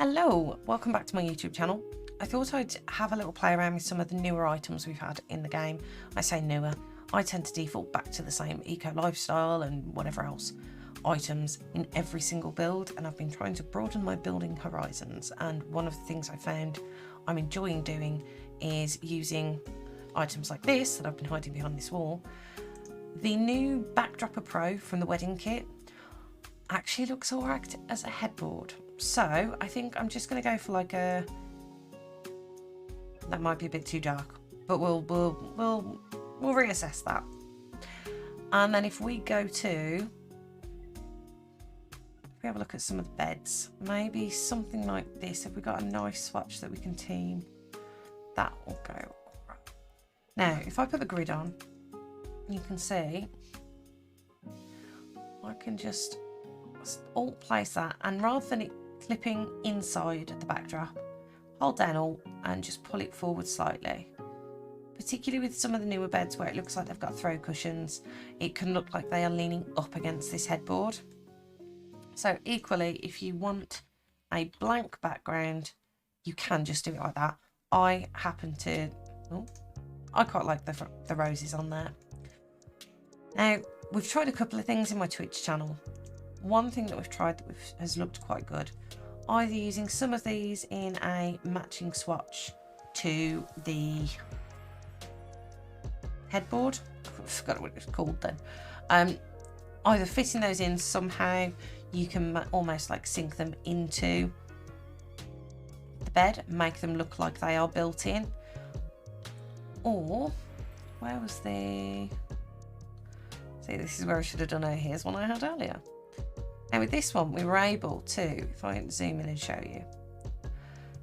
Hello, welcome back to my YouTube channel. I thought I'd have a little play around with some of the newer items we've had in the game. I say newer, I tend to default back to the same eco lifestyle and whatever else items in every single build, and I've been trying to broaden my building horizons, and one of the things I found I'm enjoying doing is using items like this that I've been hiding behind this wall. The new Backdropper Pro from the wedding kit actually looks alright as a headboard. So I think I'm just going to go for like a, that might be a bit too dark, but we'll reassess that. And then if we go to, if we have a look at some of the beds, maybe something like this. If we got a nice swatch that we can team, that will go alright. Now if I put the grid on, you can see I can just alt place that, and rather than it clipping inside the backdrop, hold down alt and just pull it forward slightly. Particularly with some of the newer beds where it looks like they've got throw cushions, it can look like they are leaning up against this headboard. So equally, if you want a blank background, you can just do it like that. I happen to, I quite like the roses on there. Now, we've tried a couple of things in my Twitch channel. One thing that we've tried that has looked quite good, either using some of these in a matching swatch to the headboard, I forgot what it was called then, either fitting those in somehow, you can almost like sink them into the bed, make them look like they are built in, or where was the, see, this is where I should have done it, here's one I had earlier. Now with this one, we were able to, if I zoom in and show you,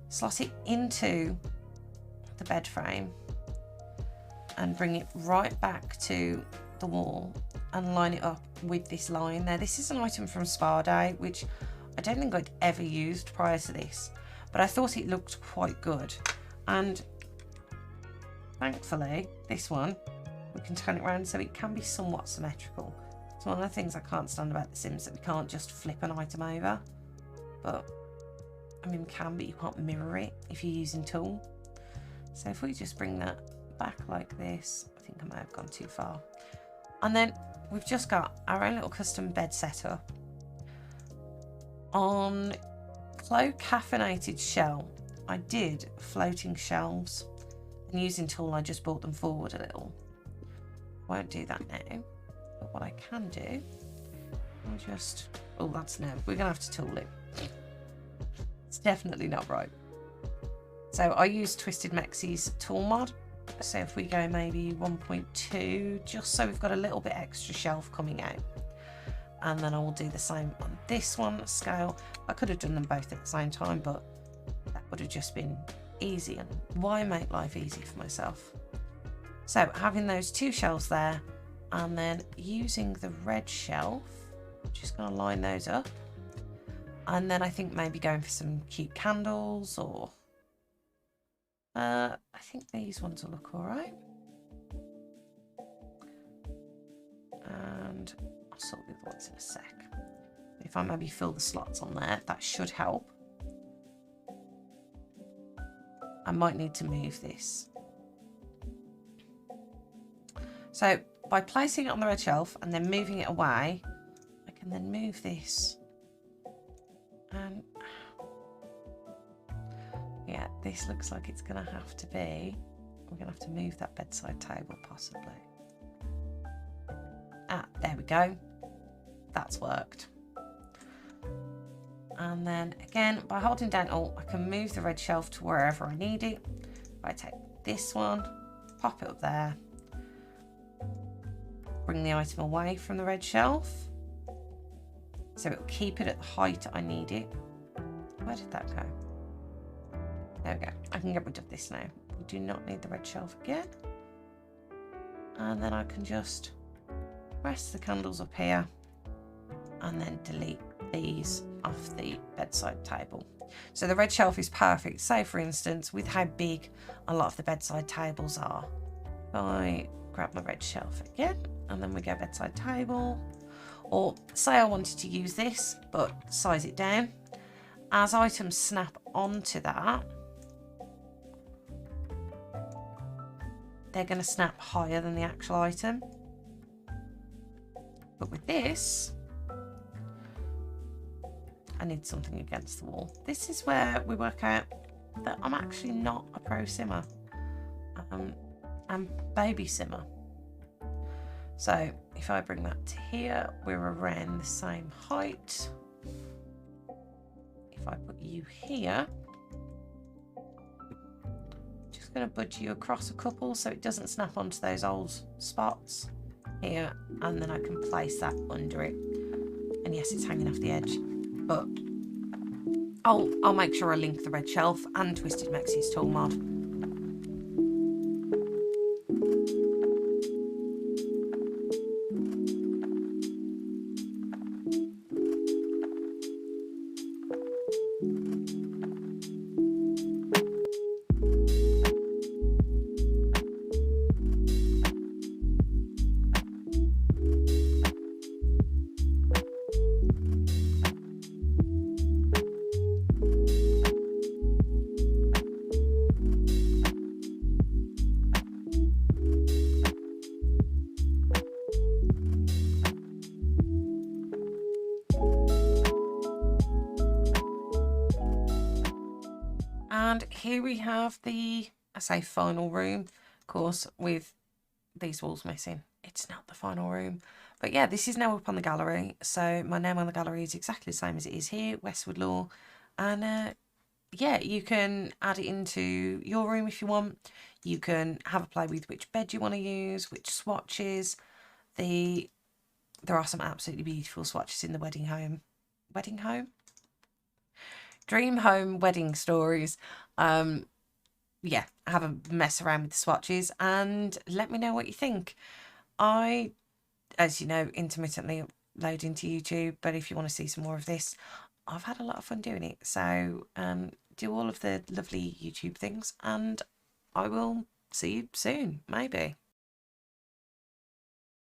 slot it into the bed frame and bring it right back to the wall and line it up with this line. Now this is an item from Spa Day, which I don't think I'd ever used prior to this, but I thought it looked quite good. And thankfully, this one, we can turn it around so it can be somewhat symmetrical. It's one of the things I can't stand about The Sims, that we can't just flip an item over. But, I mean we can, but you can't mirror it if you're using tool. So if we just bring that back like this, I think I may have gone too far. And then we've just got our own little custom bed setup. On Clo Caffeinated Shell, I did floating shelves. And using tool, I just brought them forward a little. Won't do that now. But what I can do, I'll just, oh that's no, we're gonna have to tool it. It's definitely not right. So I use Twisted Mexie's tool mod. So if we go maybe 1.2, just so we've got a little bit extra shelf coming out. And then I will do the same on this one scale. I could have done them both at the same time, but that would have just been easy, and why make life easy for myself? So having those two shelves there, and then using the red shelf, just going to line those up, and then I think maybe going for some cute candles, or I think these ones will look all right. And I'll sort the other ones in a sec. If I maybe fill the slots on there, that should help. I might need to move this. So by placing it on the red shelf and then moving it away, I can then move this. And yeah, this looks like it's going to have to be, we're going to have to move that bedside table possibly. Ah, there we go. That's worked. And then again, by holding down Alt, I can move the red shelf to wherever I need it. If I take this one, pop it up there, bring the item away from the red shelf, so it'll keep it at the height I need it. Where did that go? There we go. I can get rid of this now. We do not need the red shelf again. And then I can just rest the candles up here and then delete these off the bedside table. So the red shelf is perfect. Say for instance, with how big a lot of the bedside tables are, if I grab my red shelf again, and then we go bedside table, or say I wanted to use this but size it down, as items snap onto that, they're going to snap higher than the actual item. But with this, I need something against the wall. This is where we work out that I'm actually not a pro simmer. I'm baby simmer. So if I bring that to here, we're around the same height. If I put you here, just going to budge you across a couple so it doesn't snap onto those old spots here, and then I can place that under it. And yes, it's hanging off the edge, but I'll make sure I link the red shelf and Twisted Mexie's tool mod. And here we have the, I say final room, of course, with these walls missing. It's not the final room. But yeah, this is now up on the gallery. So my name on the gallery is exactly the same as it is here, Westwoodlaur. And yeah, you can add it into your room if you want. You can have a play with which bed you want to use, which swatches. There are some absolutely beautiful swatches in the wedding home. Wedding home? Dream home wedding stories. Yeah, have a mess around with the swatches and let me know what you think. I, as you know, intermittently upload into YouTube, but if you want to see some more of this, I've had a lot of fun doing it. So do all of the lovely YouTube things and I will see you soon, maybe.